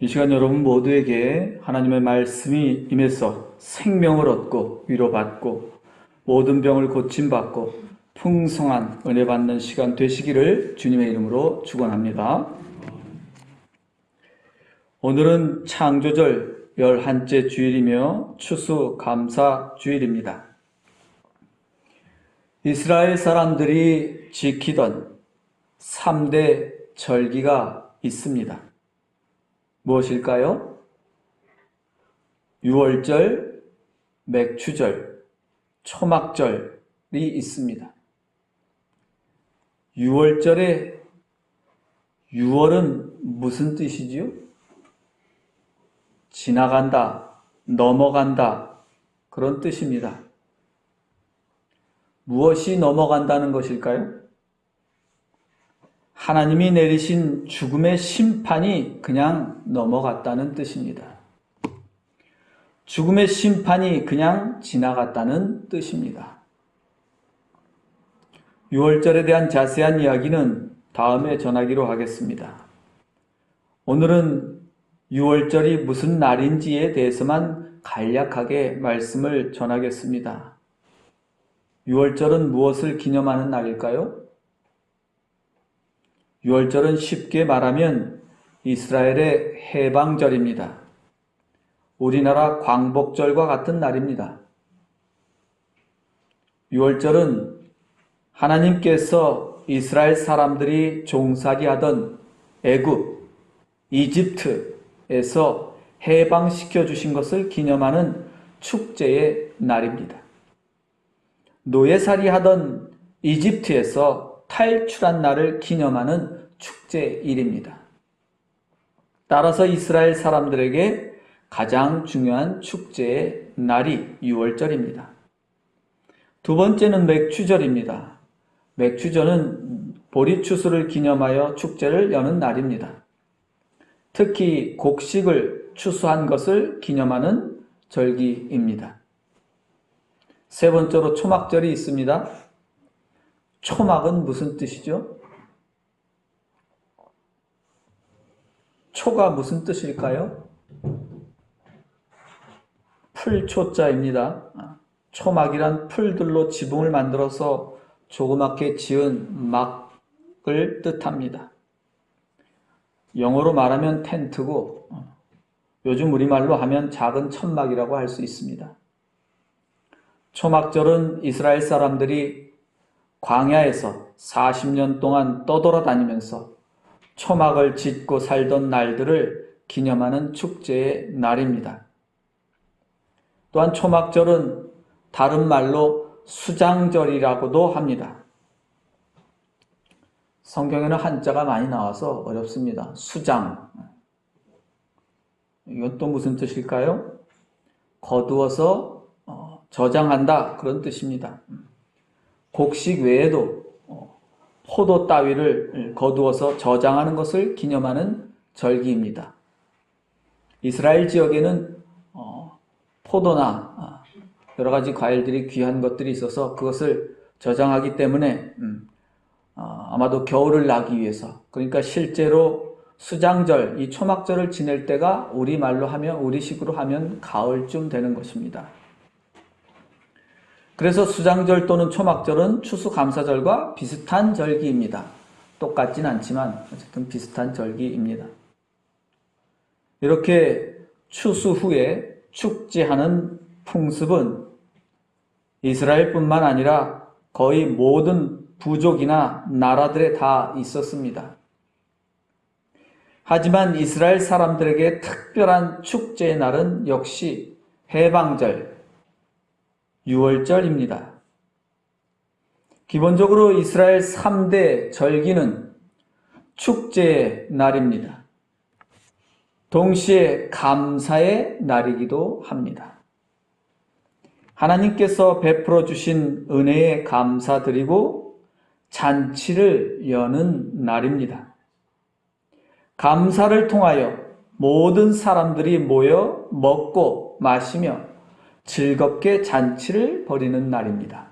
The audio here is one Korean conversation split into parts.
이 시간 여러분 모두에게 하나님의 말씀이 임해서 생명을 얻고 위로받고 모든 병을 고침받고 풍성한 은혜 받는 시간 되시기를 주님의 이름으로 축원합니다. 오늘은 창조절 11째 주일이며 추수감사 주일입니다. 이스라엘 사람들이 지키던 3대 절기가 있습니다. 무엇일까요? 유월절, 맥추절, 초막절이 있습니다. 유월절에 유월은 무슨 뜻이지요? 지나간다, 넘어간다 그런 뜻입니다. 무엇이 넘어간다는 것일까요? 하나님이 내리신 죽음의 심판이 그냥 넘어갔다는 뜻입니다. 죽음의 심판이 그냥 지나갔다는 뜻입니다. 유월절에 대한 자세한 이야기는 다음에 전하기로 하겠습니다. 오늘은 유월절이 무슨 날인지에 대해서만 간략하게 말씀을 전하겠습니다. 유월절은 무엇을 기념하는 날일까요? 유월절은 쉽게 말하면 이스라엘의 해방절입니다. 우리나라 광복절과 같은 날입니다. 유월절은 하나님께서 이스라엘 사람들이 종살이 하던 애굽, 이집트에서 해방시켜 주신 것을 기념하는 축제의 날입니다. 노예살이 하던 이집트에서 탈출한 날을 기념하는 축제일입니다. 따라서 이스라엘 사람들에게 가장 중요한 축제의 날이 유월절입니다. 두 번째는 맥추절입니다. 맥추절은 보리추수를 기념하여 축제를 여는 날입니다. 특히 곡식을 추수한 것을 기념하는 절기입니다. 세 번째로 초막절이 있습니다. 초막은 무슨 뜻이죠? 초가 무슨 뜻일까요? 풀초자입니다. 초막이란 풀들로 지붕을 만들어서 조그맣게 지은 막을 뜻합니다. 영어로 말하면 텐트고 요즘 우리말로 하면 작은 천막이라고 할 수 있습니다. 초막절은 이스라엘 사람들이 광야에서 40년 동안 떠돌아다니면서 초막을 짓고 살던 날들을 기념하는 축제의 날입니다. 또한 초막절은 다른 말로 수장절이라고도 합니다. 성경에는 한자가 많이 나와서 어렵습니다. 수장. 이건 또 무슨 뜻일까요? 거두어서 저장한다 그런 뜻입니다. 곡식 외에도 포도 따위를 거두어서 저장하는 것을 기념하는 절기입니다. 이스라엘 지역에는 포도나 여러 가지 과일들이 귀한 것들이 있어서 그것을 저장하기 때문에 아마도 겨울을 나기 위해서, 그러니까 실제로 수장절, 이 초막절을 지낼 때가 우리말로 하면, 우리식으로 하면 가을쯤 되는 것입니다. 그래서 수장절 또는 초막절은 추수감사절과 비슷한 절기입니다. 똑같진 않지만 어쨌든 비슷한 절기입니다. 이렇게 추수 후에 축제하는 풍습은 이스라엘뿐만 아니라 거의 모든 부족이나 나라들에 다 있었습니다. 하지만 이스라엘 사람들에게 특별한 축제의 날은 역시 해방절, 유월절입니다. 기본적으로 이스라엘 3대 절기는 축제의 날입니다. 동시에 감사의 날이기도 합니다. 하나님께서 베풀어 주신 은혜에 감사드리고 잔치를 여는 날입니다. 감사를 통하여 모든 사람들이 모여 먹고 마시며 즐겁게 잔치를 벌이는 날입니다.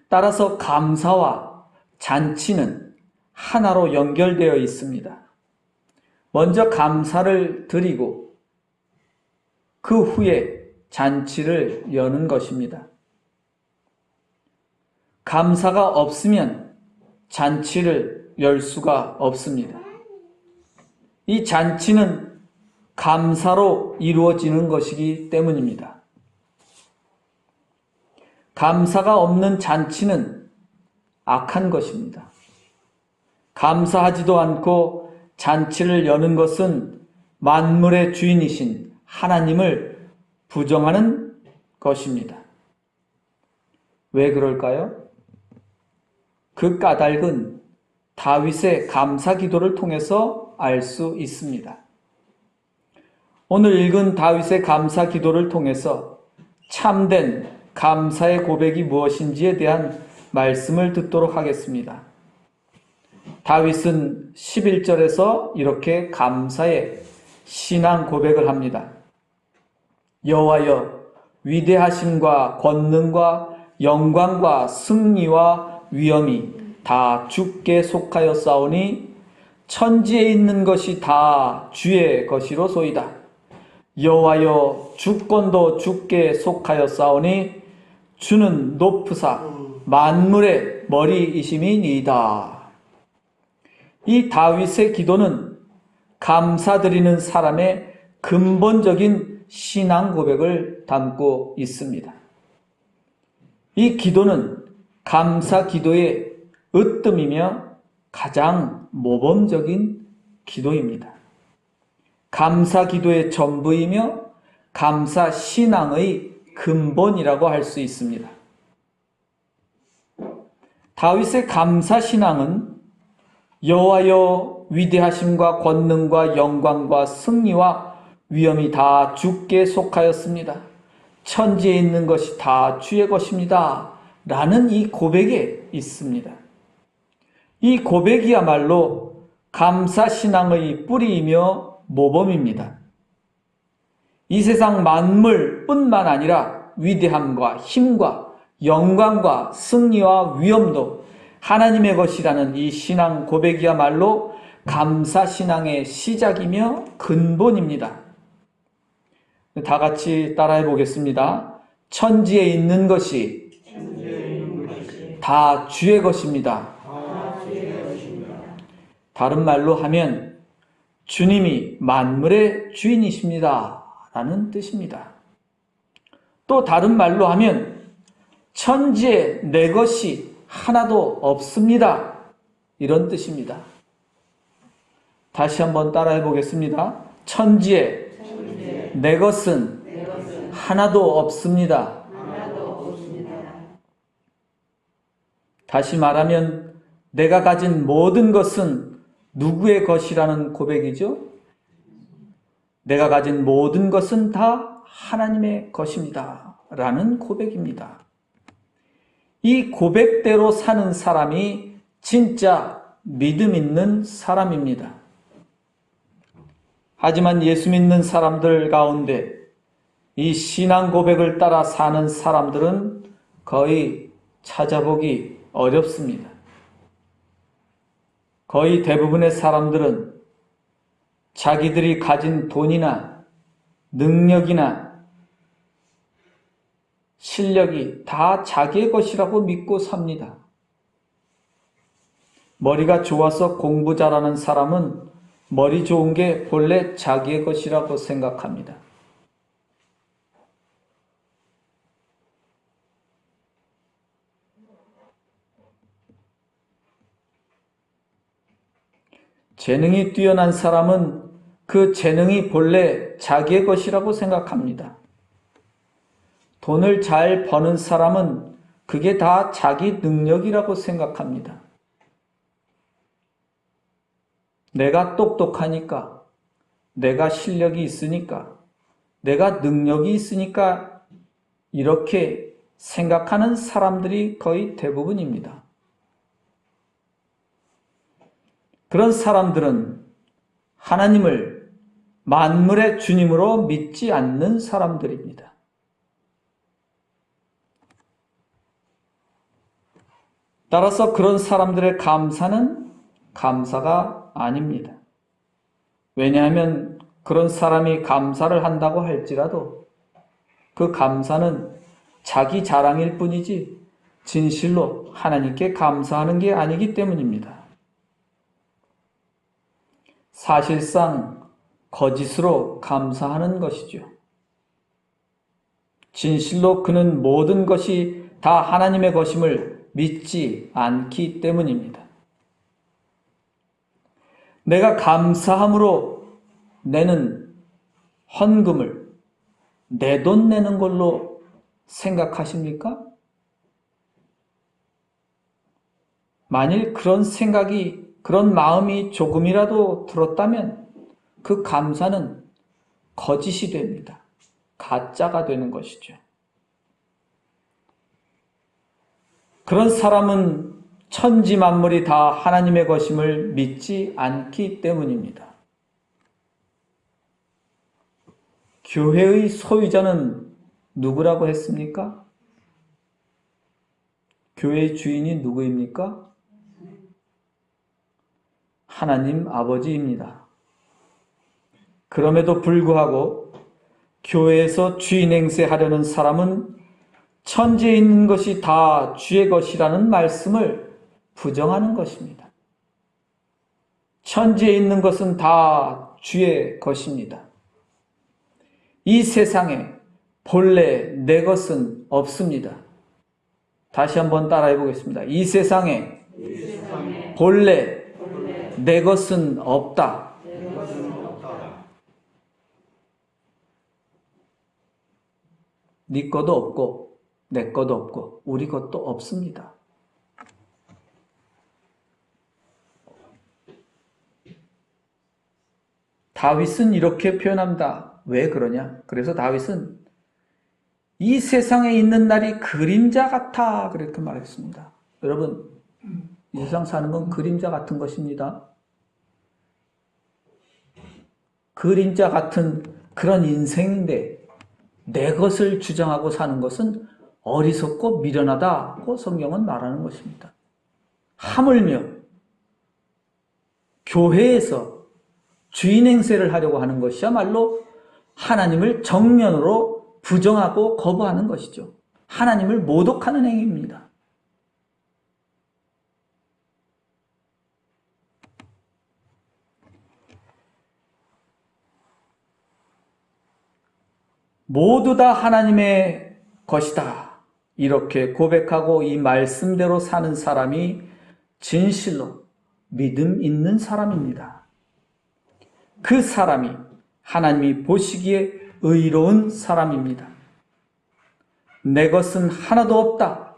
따라서 감사와 잔치는 하나로 연결되어 있습니다. 먼저 감사를 드리고 그 후에 잔치를 여는 것입니다. 감사가 없으면 잔치를 열 수가 없습니다. 이 잔치는 감사로 이루어지는 것이기 때문입니다. 감사가 없는 잔치는 악한 것입니다. 감사하지도 않고 잔치를 여는 것은 만물의 주인이신 하나님을 부정하는 것입니다. 왜 그럴까요? 그 까닭은 다윗의 감사 기도를 통해서 알 수 있습니다. 오늘 읽은 다윗의 감사 기도를 통해서 참된 감사의 고백이 무엇인지에 대한 말씀을 듣도록 하겠습니다. 다윗은 11절에서 이렇게 감사의 신앙 고백을 합니다. 여호와여, 위대하심과 권능과 영광과 승리와 위엄이 다 주께 속하였사오니 천지에 있는 것이 다 주의 것이로소이다. 여호와여, 주권도 주께 속하였사오니 주는 높으사 만물의 머리이심이니이다. 이 다윗의 기도는 감사드리는 사람의 근본적인 신앙 고백을 담고 있습니다. 이 기도는 감사 기도의 으뜸이며 가장 모범적인 기도입니다. 감사 기도의 전부이며 감사 신앙의 근본이라고 할 수 있습니다. 다윗의 감사 신앙은 여호와여, 위대하심과 권능과 영광과 승리와 위엄이 다 주께 속하였습니다. 천지에 있는 것이 다 주의 것입니다. 라는 이 고백에 있습니다. 이 고백이야말로 감사신앙의 뿌리이며 모범입니다. 이 세상 만물뿐만 아니라 위대함과 힘과 영광과 승리와 위엄도 하나님의 것이라는 이 신앙 고백이야말로 감사신앙의 시작이며 근본입니다. 다 같이 따라해 보겠습니다. 천지에 있는 것이 다 주의 것입니다. 다른 말로 하면 주님이 만물의 주인이십니다. 라는 뜻입니다. 또 다른 말로 하면 천지에 내 것이 하나도 없습니다. 이런 뜻입니다. 다시 한번 따라해 보겠습니다. 천지에 내 것은 하나도 없습니다. 다시 말하면 내가 가진 모든 것은 누구의 것이라는 고백이죠? 내가 가진 모든 것은 다 하나님의 것입니다. 라는 고백입니다. 이 고백대로 사는 사람이 진짜 믿음 있는 사람입니다. 하지만 예수 믿는 사람들 가운데 이 신앙 고백을 따라 사는 사람들은 거의 찾아보기 어렵습니다. 거의 대부분의 사람들은 자기들이 가진 돈이나 능력이나 실력이 다 자기의 것이라고 믿고 삽니다. 머리가 좋아서 공부 잘하는 사람은 머리 좋은 게 본래 자기의 것이라고 생각합니다. 재능이 뛰어난 사람은 그 재능이 본래 자기의 것이라고 생각합니다. 돈을 잘 버는 사람은 그게 다 자기 능력이라고 생각합니다. 내가 똑똑하니까, 내가 실력이 있으니까, 내가 능력이 있으니까 이렇게 생각하는 사람들이 거의 대부분입니다. 그런 사람들은 하나님을 만물의 주님으로 믿지 않는 사람들입니다. 따라서 그런 사람들의 감사는 감사가 아닙니다. 왜냐하면 그런 사람이 감사를 한다고 할지라도 그 감사는 자기 자랑일 뿐이지 진실로 하나님께 감사하는 게 아니기 때문입니다. 사실상 거짓으로 감사하는 것이죠. 진실로 그는 모든 것이 다 하나님의 것임을 믿지 않기 때문입니다. 내가 감사함으로 내는 헌금을 내 돈 내는 걸로 생각하십니까? 만일 그런 생각이, 그런 마음이 조금이라도 들었다면 그 감사는 거짓이 됩니다. 가짜가 되는 것이죠. 그런 사람은 천지 만물이 다 하나님의 것임을 믿지 않기 때문입니다. 교회의 소유자는 누구라고 했습니까? 교회의 주인이 누구입니까? 하나님 아버지입니다. 그럼에도 불구하고 교회에서 주인 행세하려는 사람은 천지에 있는 것이 다 주의 것이라는 말씀을 부정하는 것입니다. 천지에 있는 것은 다 주의 것입니다. 이 세상에 본래 내 것은 없습니다. 다시 한번 따라해 보겠습니다. 이 세상에 본래 내 것은 없다. 네 것도 없고 내 것도 없고 우리 것도 없습니다. 다윗은 이렇게 표현합니다. 왜 그러냐? 그래서 다윗은 이 세상에 있는 날이 그림자 같아 그렇게 말했습니다. 여러분, 이 세상 사는 건 그림자 같은 것입니다. 그림자 같은 그런 인생인데 내 것을 주장하고 사는 것은 어리석고 미련하다고 성경은 말하는 것입니다. 하물며 교회에서 주인 행세를 하려고 하는 것이야말로 하나님을 정면으로 부정하고 거부하는 것이죠. 하나님을 모독하는 행위입니다. 모두 다 하나님의 것이다. 이렇게 고백하고 이 말씀대로 사는 사람이 진실로 믿음 있는 사람입니다. 그 사람이 하나님이 보시기에 의로운 사람입니다. 내 것은 하나도 없다.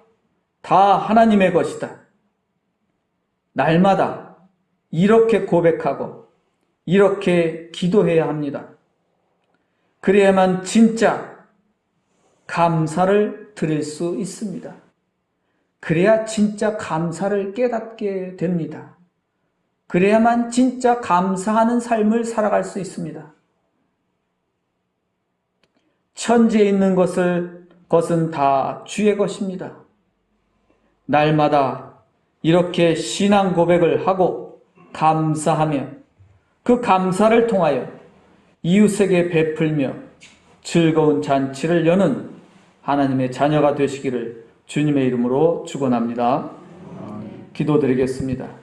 다 하나님의 것이다. 날마다 이렇게 고백하고 이렇게 기도해야 합니다. 그래야만 진짜 감사를 드릴 수 있습니다. 그래야 진짜 감사를 깨닫게 됩니다. 그래야만 진짜 감사하는 삶을 살아갈 수 있습니다. 천지에 있는 것은 다 주의 것입니다. 날마다 이렇게 신앙 고백을 하고 감사하며 그 감사를 통하여 이웃에게 베풀며 즐거운 잔치를 여는 하나님의 자녀가 되시기를 주님의 이름으로 축원합니다. 기도드리겠습니다.